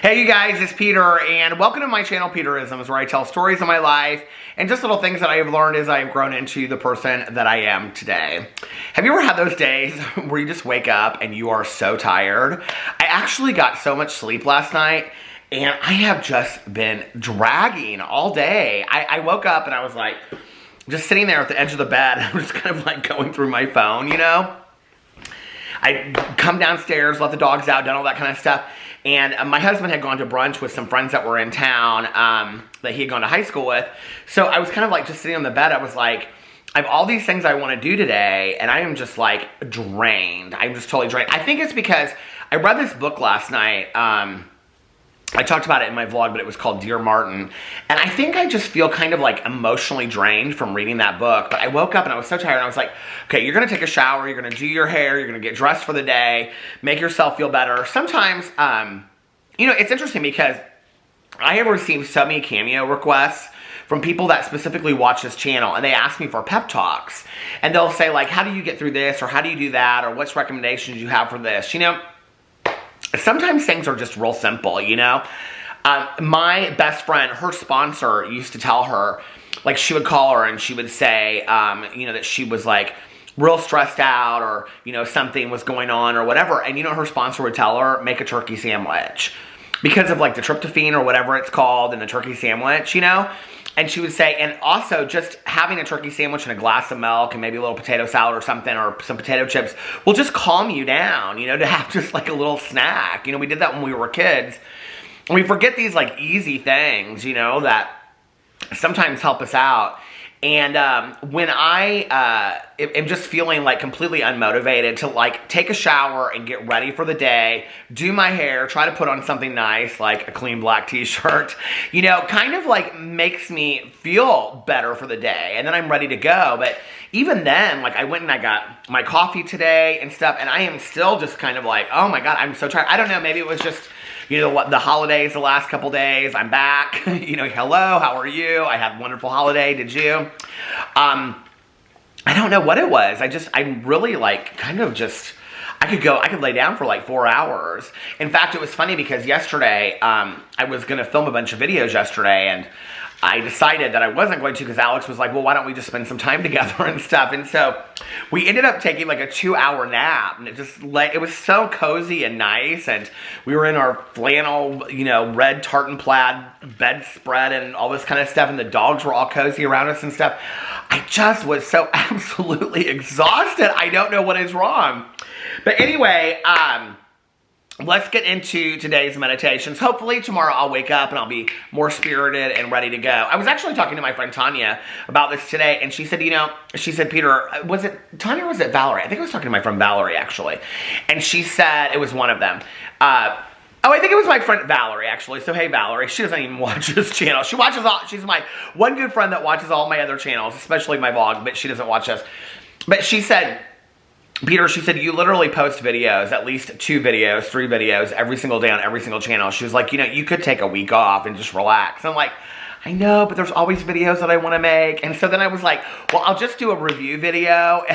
Hey you guys, it's Peter, and welcome to my channel, Peterisms, where I tell stories of my life and just little things that I have learned as I have grown into the person that I am today. Have you ever had those days where you just wake up and you are so tired? I actually got so much sleep last night, and I have just been dragging all day. I woke up and I was like, just sitting there at the edge of the bed, I was kind of like going through my phone, you know? I come downstairs, let the dogs out, done all that kind of stuff. And my husband had gone to brunch with some friends that were in town that he had gone to high school with. So I was kind of like just sitting on the bed. I was like, I have all these things I want to do today, and I am just like drained. I'm just totally drained. I think it's because I read this book last night. I talked about it in my vlog, but it was called Dear Martin. And I think I just feel kind of like emotionally drained from reading that book. But I woke up and I was so tired, and I was like, okay, you're going to take a shower, you're going to do your hair, you're going to get dressed for the day, make yourself feel better. Sometimes, you know, it's interesting because I have received so many cameo requests from people that specifically watch this channel, and they ask me for pep talks. And they'll say like, how do you get through this? Or how do you do that? Or what's recommendations you have for this? You know, sometimes things are just real simple, you know? My best friend, her sponsor used to tell her, like she would call her and she would say, you know, that she was like real stressed out or, you know, something was going on or whatever. And you know, her sponsor would tell her, make a turkey sandwich because of like the tryptophan or whatever it's called in the turkey sandwich, you know? And she would say, and also just having a turkey sandwich and a glass of milk and maybe a little potato salad or something or some potato chips will just calm you down, you know, to have just like a little snack. You know, we did that when we were kids. And we forget these like easy things, you know, that sometimes help us out. And when I am just feeling like completely unmotivated to like take a shower and get ready for the day, do my hair, try to put on something nice like a clean black t-shirt, you know, kind of like makes me feel better for the day. And then I'm ready to go. But even then, like I went and I got my coffee today and stuff, and I am still just kind of like, oh my God, I'm so tired. I don't know, maybe it was just, you know what, the holidays the last couple days. I'm back. You know, hello, how are you? I had a wonderful holiday. Did you? I don't know what it was. I'm really like kind of just, I could lay down for like 4 hours. In fact, it was funny because yesterday, I was going to film a bunch of videos yesterday, and I decided that I wasn't going to because Alex was like, well, why don't we just spend some time together and stuff? And so we ended up taking like a 2-hour nap, and it was so cozy and nice. And we were in our flannel, you know, red tartan plaid bedspread and all this kind of stuff. And the dogs were all cozy around us and stuff. I just was so absolutely exhausted. I don't know what is wrong. But anyway, let's get into today's meditations. Hopefully tomorrow I'll wake up and I'll be more spirited and ready to go. I was actually talking to my friend Tanya about this today, and she said, you know, she said, Peter, was it Tanya or was it Valerie? I think I was talking to my friend Valerie, actually. And she said, it was one of them. I think it was my friend Valerie, actually. So, hey, Valerie. She doesn't even watch this channel. She watches all, she's my one good friend that watches all my other channels, especially my vlog, but she doesn't watch this. But she said, Peter, she said, you literally post videos, at least 2 videos, 3 videos, every single day on every single channel. She was like, you know, you could take a week off and just relax. And I'm like, I know, but there's always videos that I want to make. And so then I was like, well, I'll just do a review video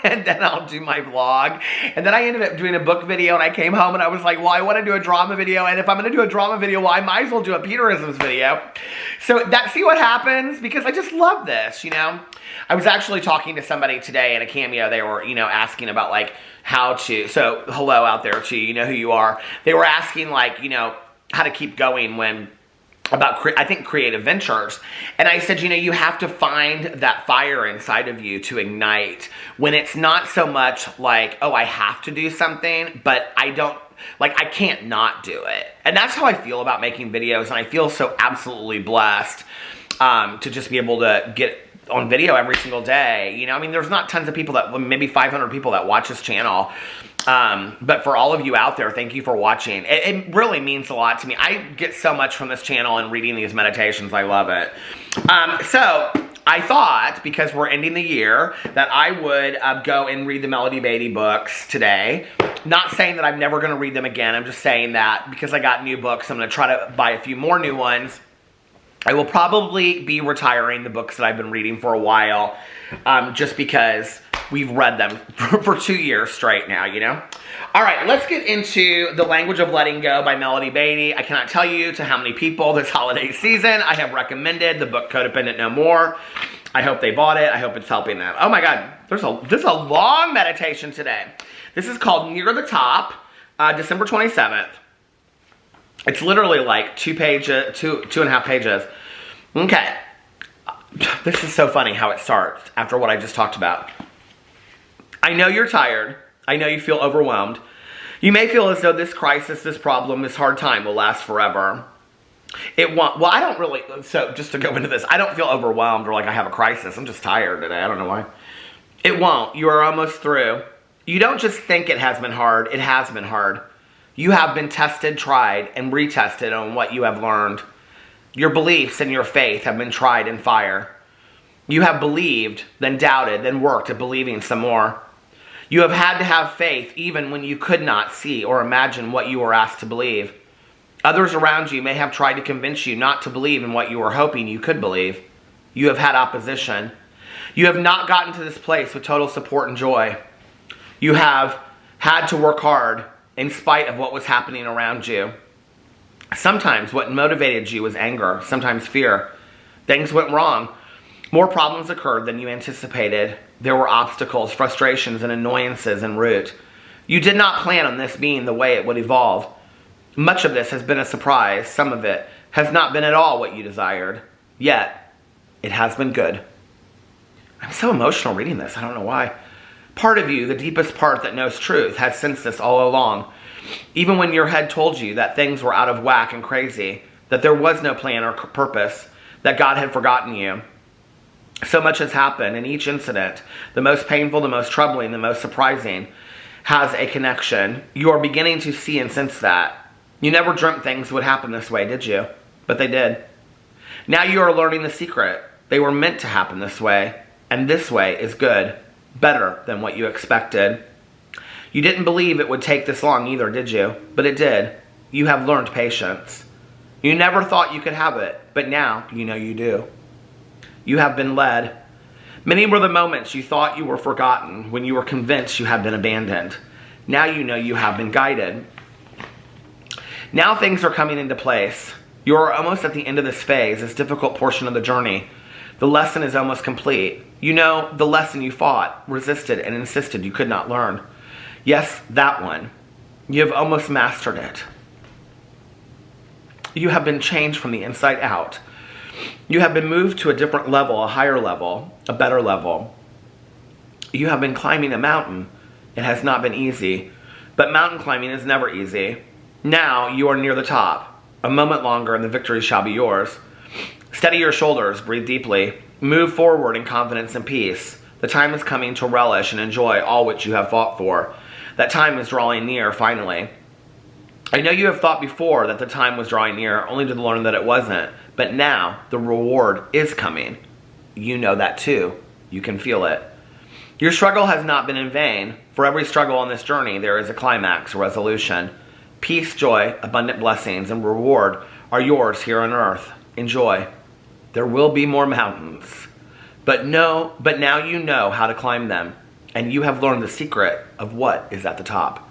and then I'll do my vlog. And then I ended up doing a book video, and I came home and I was like, well, I want to do a drama video. And if I'm going to do a drama video, well, I might as well do a Peterisms video. So see what happens? Because I just love this, you know? I was actually talking to somebody today in a cameo. They were, you know, asking about like how to, so hello out there too, you know who you are. They were asking like, you know, how to keep going when, about, I think, creative ventures. And I said, you know, you have to find that fire inside of you to ignite when it's not so much like, oh, I have to do something, but I can't not do it. And that's how I feel about making videos. And I feel so absolutely blessed to just be able to get on video every single day. You know, I mean, there's not tons of people that, maybe 500 people that watch this channel. But for all of you out there, thank you for watching. It really means a lot to me. I get so much from this channel and reading these meditations. I love it. So I thought, because we're ending the year, that I would go and read the Melody Beatty books today. Not saying that I'm never going to read them again. I'm just saying that because I got new books, I'm going to try to buy a few more new ones. I will probably be retiring the books that I've been reading for a while, just because we've read them for 2 years straight now, you know? All right, let's get into The Language of Letting Go by Melody Beattie. I cannot tell you to how many people this holiday season I have recommended the book Codependent No More. I hope they bought it. I hope it's helping them. Oh my God, there's a long meditation today. This is called Near the Top, December 27th. It's literally like two and a half pages. Okay. This is so funny how it starts after what I just talked about. I know you're tired. I know you feel overwhelmed. You may feel as though this crisis, this problem, this hard time will last forever. It won't. Well, I don't really, so just to go into this, I don't feel overwhelmed or like I have a crisis. I'm just tired today. I don't know why. It won't. You are almost through. You don't just think it has been hard. It has been hard. You have been tested, tried, and retested on what you have learned. Your beliefs and your faith have been tried in fire. You have believed, then doubted, then worked at believing some more. You have had to have faith even when you could not see or imagine what you were asked to believe. Others around you may have tried to convince you not to believe in what you were hoping you could believe. You have had opposition. You have not gotten to this place with total support and joy. You have had to work hard in spite of what was happening around you. Sometimes what motivated you was anger, sometimes fear. Things went wrong. More problems occurred than you anticipated. There were obstacles, frustrations, and annoyances en route. You did not plan on this being the way it would evolve. Much of this has been a surprise. Some of it has not been at all what you desired. Yet, it has been good. I'm so emotional reading this. I don't know why. Part of you, the deepest part that knows truth, has sensed this all along. Even when your head told you that things were out of whack and crazy, that there was no plan or purpose, that God had forgotten you. So much has happened, and each incident, the most painful, the most troubling, the most surprising, has a connection. You are beginning to see and sense that. You never dreamt things would happen this way, did you? But they did. Now you are learning the secret. They were meant to happen this way, and this way is good, better than what you expected. You didn't believe it would take this long either, did you? But it did. You have learned patience. You never thought you could have it, but now you know you do. You have been led. Many were the moments you thought you were forgotten, when you were convinced you had been abandoned. Now you know you have been guided. Now things are coming into place. You are almost at the end of this phase, this difficult portion of the journey. The lesson is almost complete. You know the lesson you fought, resisted, and insisted you could not learn. Yes, that one. You have almost mastered it. You have been changed from the inside out. You have been moved to a different level, a higher level, a better level. You have been climbing a mountain. It has not been easy, but mountain climbing is never easy. Now you are near the top. A moment longer and the victory shall be yours. Steady your shoulders, breathe deeply. Move forward in confidence and peace. The time is coming to relish and enjoy all which you have fought for. That time is drawing near, finally. I know you have thought before that the time was drawing near, only to learn that it wasn't. But now, the reward is coming. You know that too. You can feel it. Your struggle has not been in vain. For every struggle on this journey, there is a climax, a resolution. Peace, joy, abundant blessings, and reward are yours here on earth. Enjoy. There will be more mountains. But now you know how to climb them, and you have learned the secret of what is at the top.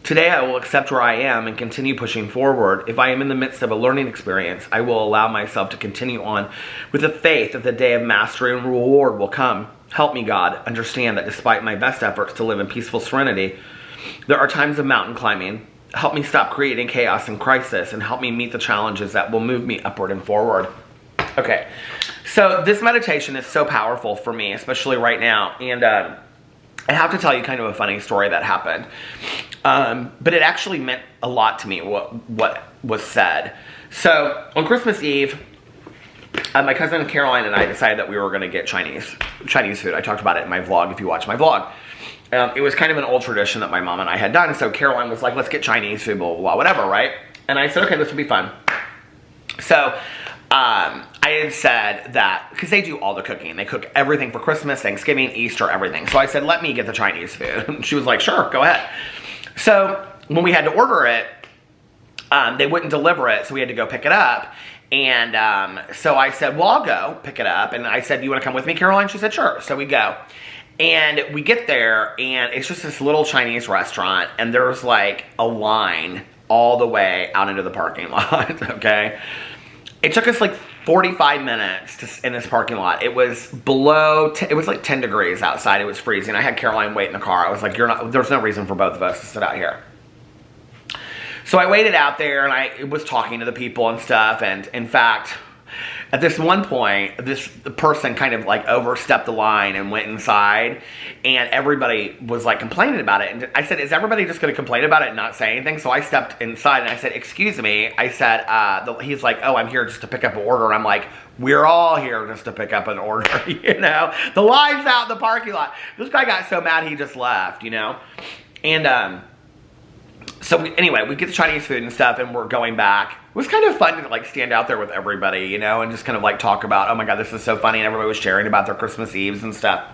Today I will accept where I am and continue pushing forward. If I am in the midst of a learning experience, I will allow myself to continue on with the faith that the day of mastery and reward will come. Help me, God, understand that despite my best efforts to live in peaceful serenity, there are times of mountain climbing. Help me stop creating chaos and crisis, and help me meet the challenges that will move me upward and forward. Okay, so this meditation is so powerful for me, especially right now, and I have to tell you kind of a funny story that happened. But it actually meant a lot to me, what was said. So, on Christmas Eve, my cousin Caroline and I decided that we were going to get Chinese food. I talked about it in my vlog, if you watch my vlog. It was kind of an old tradition that my mom and I had done, so Caroline was like, let's get Chinese food, blah, blah, blah, whatever, right? And I said, okay, this will be fun. So, I had said that, because they do all the cooking. They cook everything for Christmas, Thanksgiving, Easter, everything. So I said, let me get the Chinese food. She was like, sure, go ahead. So when we had to order it, they wouldn't deliver it, so we had to go pick it up. And so I said, well, I'll go pick it up. And I said, do you want to come with me, Caroline? She said, sure. So we go. And we get there, and it's just this little Chinese restaurant, and there's like a line all the way out into the parking lot, okay? It took us like 45 minutes in this parking lot. It was it was like 10 degrees outside. It was freezing. I had Caroline wait in the car. I was like, there's no reason for both of us to sit out here. So I waited out there, and I was talking to the people and stuff, and in fact, at this one point, this person kind of like overstepped the line and went inside, and everybody was like complaining about it. And I said, is everybody just going to complain about it and not say anything? So I stepped inside and I said, excuse me. I said, he's like, oh, I'm here just to pick up an order. And I'm like, we're all here just to pick up an order, you know? The line's out in the parking lot. This guy got so mad he just left, you know? And, so anyway, we get the Chinese food and stuff, and we're going back. It was kind of fun to like stand out there with everybody, you know, and just kind of like talk about, oh my God, this is so funny. And everybody was sharing about their Christmas Eves and stuff.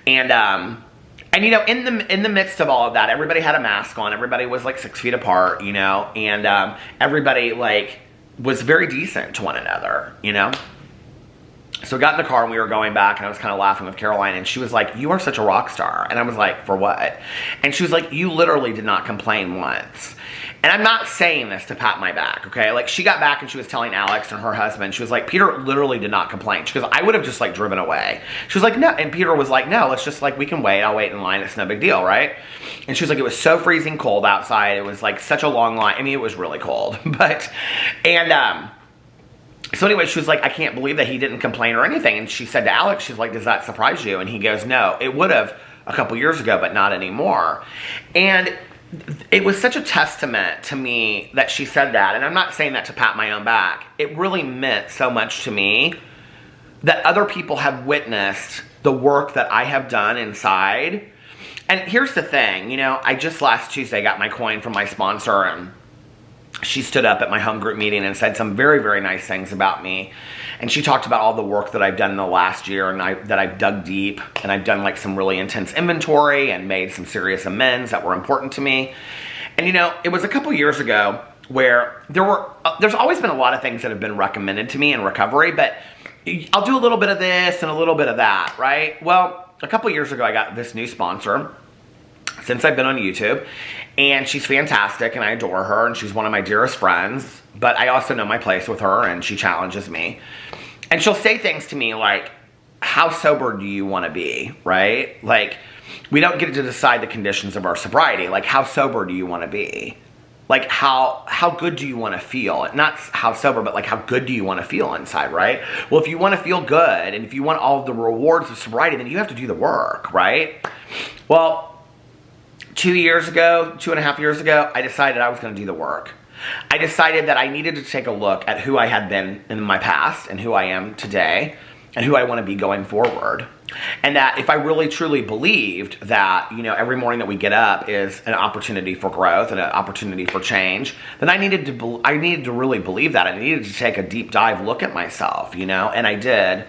And you know, in the midst of all of that, everybody had a mask on. Everybody was like 6 feet apart, you know, and everybody like was very decent to one another, you know. So we got in the car and we were going back, and I was kind of laughing with Caroline, and she was like, you are such a rock star. And I was like, for what? And she was like, you literally did not complain once. And I'm not saying this to pat my back, okay? Like, she got back and she was telling Alex and her husband, she was like, Peter literally did not complain. She goes, I would have just like driven away. She was like, no. And Peter was like, no, let's just like, we can wait. I'll wait in line. It's no big deal, right? And she was like, it was so freezing cold outside. It was like such a long line. I mean, it was really cold, so anyway, she was like, I can't believe that he didn't complain or anything. And she said to Alex, she's like, does that surprise you? And he goes, no, it would have a couple years ago, but not anymore. And it was such a testament to me that she said that. And I'm not saying that to pat my own back. It really meant so much to me that other people have witnessed the work that I have done inside. And here's the thing, you know, I just last Tuesday got my coin from my sponsor, and she stood up at my home group meeting and said some very, very nice things about me. And she talked about all the work that I've done in the last year, and that I've dug deep, and I've done like some really intense inventory and made some serious amends that were important to me. And you know, it was a couple years ago where there's always been a lot of things that have been recommended to me in recovery, but I'll do a little bit of this and a little bit of that, right? Well, a couple years ago, I got this new sponsor since I've been on YouTube, and she's fantastic, and I adore her, and she's one of my dearest friends, but I also know my place with her, and she challenges me. And she'll say things to me like, how sober do you want to be, right? Like, we don't get to decide the conditions of our sobriety. Like, how sober do you want to be? Like, how good do you want to feel? Not how sober, but like, how good do you want to feel inside, right? Well, if you want to feel good, and if you want all of the rewards of sobriety, then you have to do the work, right? Well, 2.5 years ago, I decided I was going to do the work. I decided that I needed to take a look at who I had been in my past and who I am today and who I want to be going forward. And that if I really truly believed that, you know, every morning that we get up is an opportunity for growth and an opportunity for change, then I needed to really believe that. I needed to take a deep dive look at myself, you know, and I did.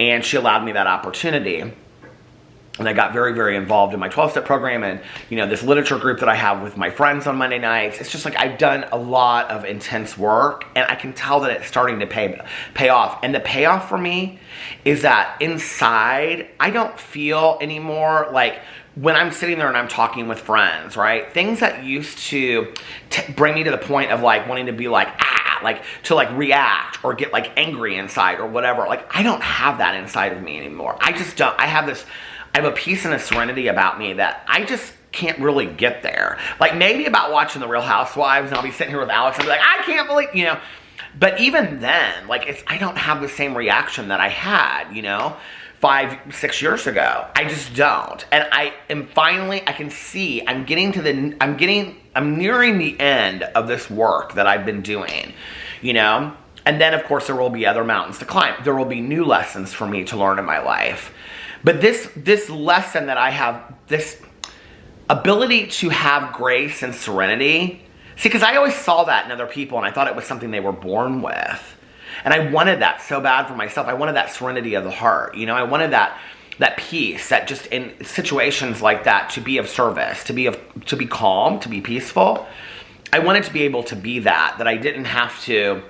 And she allowed me that opportunity. And I got very, very involved in my 12-step program and, you know, this literature group that I have with my friends on Monday nights. It's just like I've done a lot of intense work, and I can tell that it's starting to pay off. And the payoff for me is that inside, I don't feel anymore like when I'm sitting there and I'm talking with friends, right? Things that used to bring me to the point of like wanting to be like, like to like react or get like angry inside or whatever. Like, I don't have that inside of me anymore. I just don't. I have a peace and a serenity about me that I just can't really get there. Like, maybe about watching The Real Housewives, and I'll be sitting here with Alex and I'll be like, I can't believe, you know. But even then, like, I don't have the same reaction that I had, you know, 5-6 years ago. I just don't. And I can see I'm nearing the end of this work that I've been doing, you know. And then, of course, there will be other mountains to climb. There will be new lessons for me to learn in my life. But this lesson that I have, this ability to have grace and serenity, see, because I always saw that in other people, and I thought it was something they were born with. And I wanted that so bad for myself. I wanted that serenity of the heart. You know, I wanted that peace, that just in situations like that, to be of service, to be calm, to be peaceful. I wanted to be able to be that I didn't have to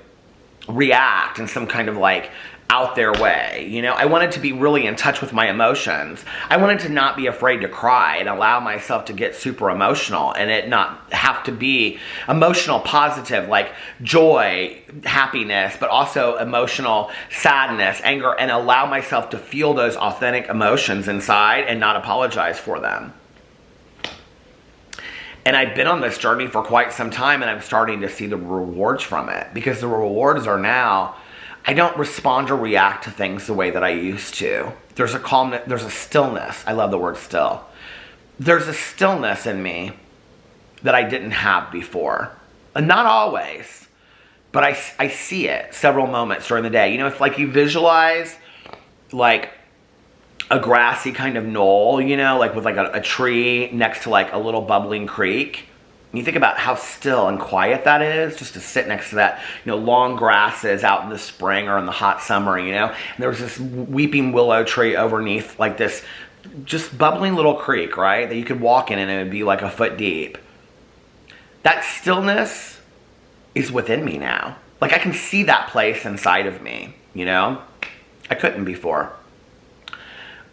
react in some kind of like out their way. You know, I wanted to be really in touch with my emotions. I wanted to not be afraid to cry and allow myself to get super emotional and it not have to be emotional positive, like joy, happiness, but also emotional sadness, anger, and allow myself to feel those authentic emotions inside and not apologize for them. And I've been on this journey for quite some time, and I'm starting to see the rewards from it, because the rewards are now, I don't respond or react to things the way that I used to. There's a calmness, there's a stillness. I love the word still. There's a stillness in me that I didn't have before. And not always, but I see it several moments during the day. You know, it's like you visualize like a grassy kind of knoll, you know, like with like a tree next to like a little bubbling creek. And you think about how still and quiet that is, just to sit next to that, you know, long grasses out in the spring or in the hot summer, you know. And there was this weeping willow tree underneath like this just bubbling little creek, right, that you could walk in and it would be like a foot deep. That stillness is within me now. Like I can see that place inside of me, you know. I couldn't before.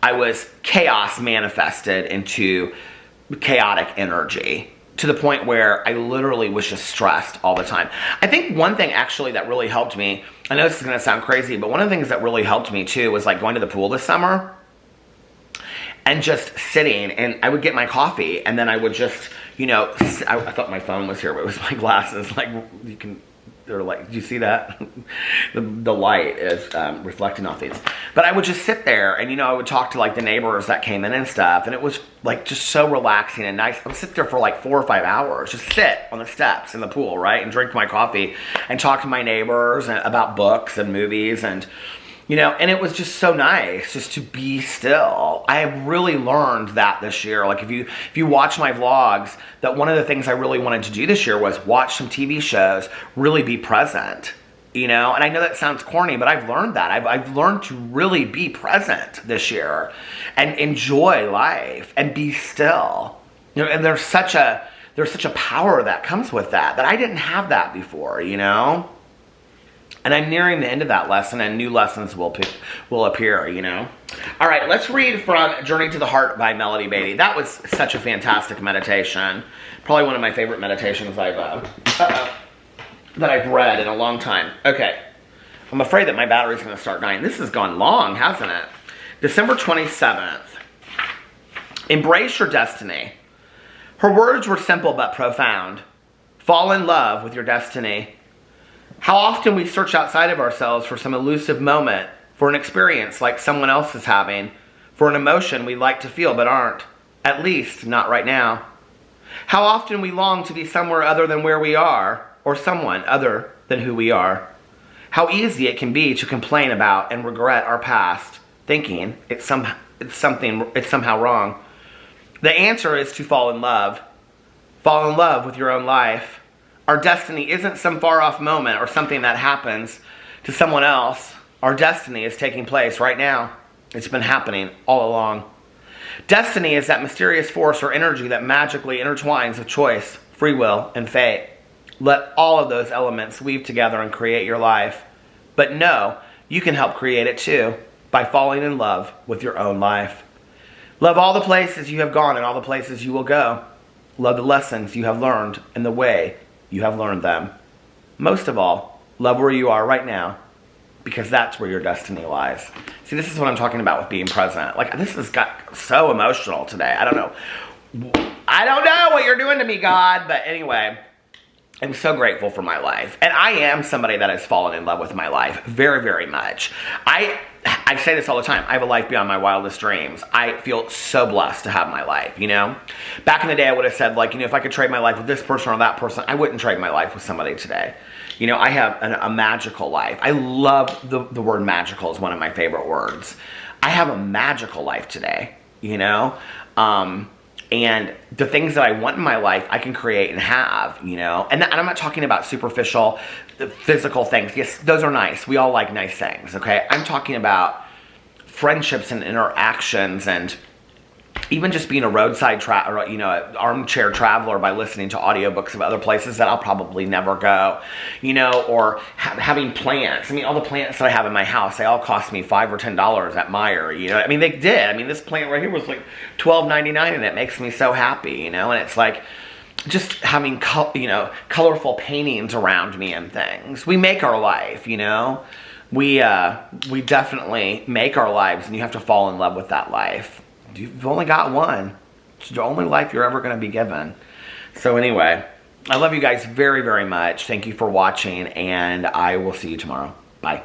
I was chaos manifested into chaotic energy to the point where I literally was just stressed all the time. I think one thing actually that really helped me, I know this is going to sound crazy, but one of the things that really helped me too was like going to the pool this summer and just sitting, and I would get my coffee and then I would just, you know, I thought my phone was here, but it was my glasses. Like you can, they're like, do you see that? the light is reflecting off these. But I would just sit there and, you know, I would talk to like the neighbors that came in and stuff. And it was like just so relaxing and nice. I would sit there for like 4 or 5 hours, just sit on the steps in the pool, right? And drink my coffee and talk to my neighbors about books and movies and, you know, and it was just so nice just to be still. I have really learned that this year. Like if you watch my vlogs, that one of the things I really wanted to do this year was watch some TV shows, really be present, you know. And I know that sounds corny, but I've learned that. I've learned to really be present this year and enjoy life and be still. You know, and there's such a power that comes with that I didn't have that before, you know. And I'm nearing the end of that lesson, and new lessons will appear, you know. All right, let's read from Journey to the Heart by Melody Beatty. That was such a fantastic meditation. Probably one of my favorite meditations that I've read in a long time. Okay, I'm afraid that my battery's going to start dying. This has gone long, hasn't it? December 27th. Embrace your destiny. Her words were simple but profound. Fall in love with your destiny. How often we search outside of ourselves for some elusive moment, for an experience like someone else is having, for an emotion we'd like to feel but aren't, at least not right now. How often we long to be somewhere other than where we are, or someone other than who we are. How easy it can be to complain about and regret our past, thinking it's somehow wrong. The answer is to fall in love. Fall in love with your own life. Our destiny isn't some far-off moment or something that happens to someone else. Our destiny is taking place right now. It's been happening all along. Destiny is that mysterious force or energy that magically intertwines with choice, free will, and fate. Let all of those elements weave together and create your life. But know you can help create it too by falling in love with your own life. Love all the places you have gone and all the places you will go. Love the lessons you have learned and the way you have learned them. Most of all, love where you are right now, because that's where your destiny lies. See, this is what I'm talking about with being present. Like, this has got so emotional today. I don't know what you're doing to me, God. But anyway, I'm so grateful for my life. And I am somebody that has fallen in love with my life very, very much. I say this all the time. I have a life beyond my wildest dreams. I feel so blessed to have my life, you know? Back in the day, I would have said, like, you know, if I could trade my life with this person or that person, I wouldn't trade my life with somebody today. You know, I have a magical life. I love the word magical is one of my favorite words. I have a magical life today, you know? And the things that I want in my life, I can create and have, you know? And I'm not talking about superficial, physical things. Yes, those are nice. We all like nice things, okay? I'm talking about friendships and interactions and even just being a roadside armchair traveler by listening to audiobooks of other places that I'll probably never go, or having plants. I mean, all the plants that I have in my house, they all cost me $5 or $10 at Meijer, I mean, they did. I mean, this plant right here was like $12.99, and it makes me so happy, and it's like, just having, colorful paintings around me and things. We make our life, We definitely make our lives, and you have to fall in love with that life. You've only got one. It's the only life you're ever going to be given. So anyway, I love you guys very, very much. Thank you for watching, and I will see you tomorrow. Bye.